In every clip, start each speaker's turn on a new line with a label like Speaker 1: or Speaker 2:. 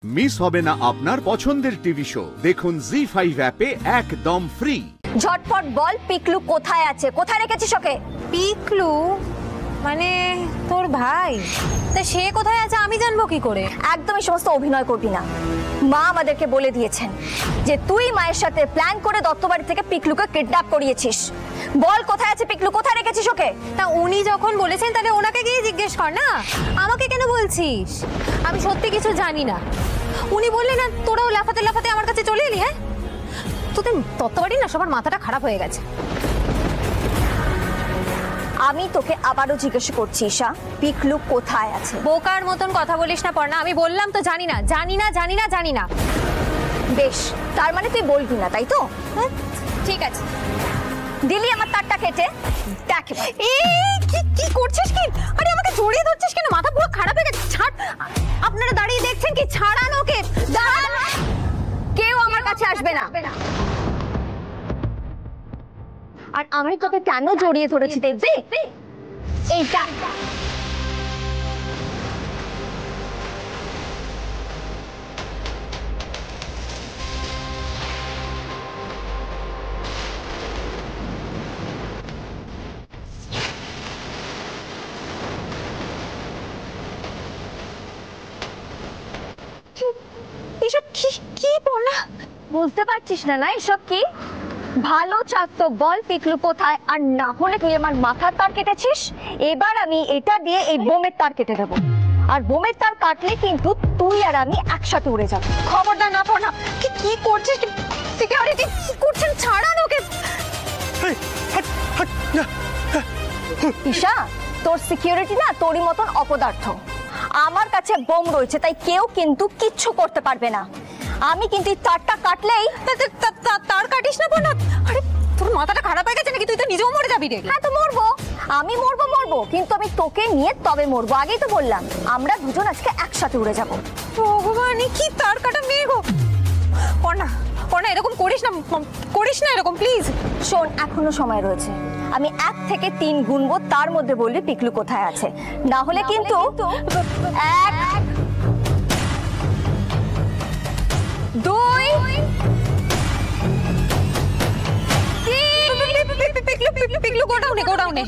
Speaker 1: Miss হবে না আপনার পছন্দের টিভি শো। দেখুন জি5 অ্যাপে একদম ফ্রি।
Speaker 2: ঝটপট বল পিকলু কোথায় আছে, কোথায় রেখেছিস ওকে?
Speaker 3: পিকলু মানে তোর ভাই? তা সে কোথায় আছে আমি জানবো কি করে?
Speaker 2: একদমই সমস্ত অভিনয় করবি না। মা আমাদেরকে বলে দিয়েছেন যে তুই মায়ের সাথে প্ল্যান করে দত্তবাড়ি থেকে পিকলুকে কিডন্যাপ করিয়েছিস। বল কোথায় আছে পিকলু, কোথায় রেখেছিস ওকে?
Speaker 3: তা উনি যখন বলেছেন তাহলে ওনাকে গিয়ে জিজ্ঞেস কর না, আমাকে কেন বলছিস? আমি সত্যি কিছু জানি না। উনি বললেন না তোরাও লাফাতে লাফাতে আমার কাছে চলে এলি। হ্যাঁ, তোদের দত্তবাড়ি না সবার মাথাটা খারাপ হয়ে গেছে।
Speaker 2: আমি তোকে আবারও জিজ্ঞেস করছি ঈশা, পিকলু কোথায় আছে?
Speaker 3: বোকার মতন কথা বলিস না পর্ণা, আমি বললাম তো জানি না, জানি না, জানি না, জানি না।
Speaker 2: বেশ, তার মানে তুই বলবি না তাই তো?
Speaker 3: ঠিক আছে,
Speaker 2: দিলি আমার তারটা কেটে। দেখ
Speaker 3: কি করছিস কি? আরে আমাকে জড়িয়ে ধরছিস কেন? মাথা পুরো খারাপ হয়ে গেছে। ছাড়, আপনারা দাঁড়িয়ে দেখছেন কি? ছাড়ান ওকে।
Speaker 2: কেউ আমার কাছে আসবে না। আর আমি তোকে কেন জড়িয়ে ধরেছি দেখবি? এইটা
Speaker 3: এসব কি পড়া?
Speaker 2: বুঝতে পারছিস না? না এসব কি? ভালো চাচ্ছ বল পিকলু কোথায়, আর না হলে তুই আমার মাথার তার কেটেছিস। এবার আমি এটা দিয়ে এই বোমের তার কেটে দেবো, আর বোমের তার কাটলে কিন্তু তুই আর আমি একসাথে উড়ে যাবো।
Speaker 3: খবরদার না পড়া। কি করছিস? সিকিউরিটি কি করছেন? ছাড়ান ওকে।
Speaker 2: ঈশা, তোর সিকিউরিটি না তোরই মতন অপদার্থ। আমার কাছে বোম রয়েছে, তাই কেউ কিন্তু কিচ্ছু করতে পারবে না। আমি কিন্তু তারটা কাটলেই।
Speaker 3: তার কাটিস না পড়া। আরে তোর মাথাটা খারাপ হয়ে গেছে নাকি? তুই তো নিজেও মরে যাবি রে।
Speaker 2: হ্যাঁ তো মরবো, আমি মরবো, কিন্তু আমি তোকে নিয়ে তবে মরবো। আগেই তো বললাম আমরা দুজন আজকে একসাথে উড়ে যাবো।
Speaker 3: ভগবান, কি তার কাটা মেয়ে গো। পড়া এরকম করিস না এরকম প্লিজ।
Speaker 2: শোন, এখনো সময় রয়েছে। আমি 1 থেকে 3 গুনবো, তার মধ্যে বলবি পিকলু কোথায় আছে। না হলে কিন্তু 1 2 3।
Speaker 3: পিকলু গোডাউনে।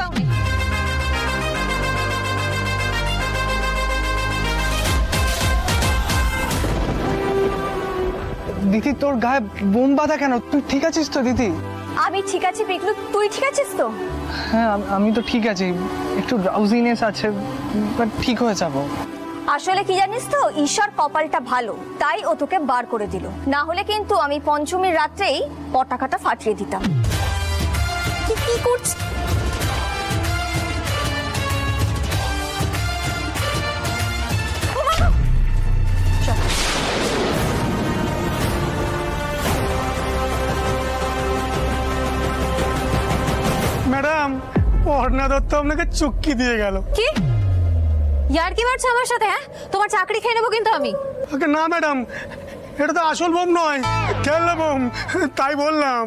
Speaker 4: দিদি, তোর গায়ে বোম বাঁধা কেন? তুই ঠিক আছিস তো দিদি?
Speaker 2: আমি ঠিক আছি পিকলু, তুই ঠিক আছিস তো?
Speaker 4: হ্যাঁ, আমি তো ঠিক আছি। একটু ড্রাউজিনেস আছে, বাট ঠিক হয়ে যাবো।
Speaker 2: আসলে কি জানিস তো, ঈশার কপালটা ভালো, তাই ও তোকে বার করে দিল। না হলে কিন্তু আমি পঞ্চমীর রাত্রেই পটাকাটা ফাটিয়ে দিতাম।
Speaker 3: কি করছিস?
Speaker 4: ম্যাডাম, পর্ণা দত্ত আপনাকে চুক্তি দিয়ে গেল।
Speaker 3: কি ইয়ার কি মারছো আমার সাথে? হ্যাঁ, তোমার চাকরি খেয়ে নেবো কিন্তু আমি।
Speaker 4: না ম্যাডাম, এটা তো আসল বোম নয়, খেলনা বোম, তাই বললাম।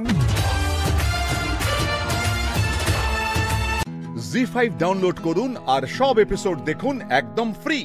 Speaker 1: জি5 ডাউনলোড করুন আর সব এপিসোড দেখুন একদম ফ্রি।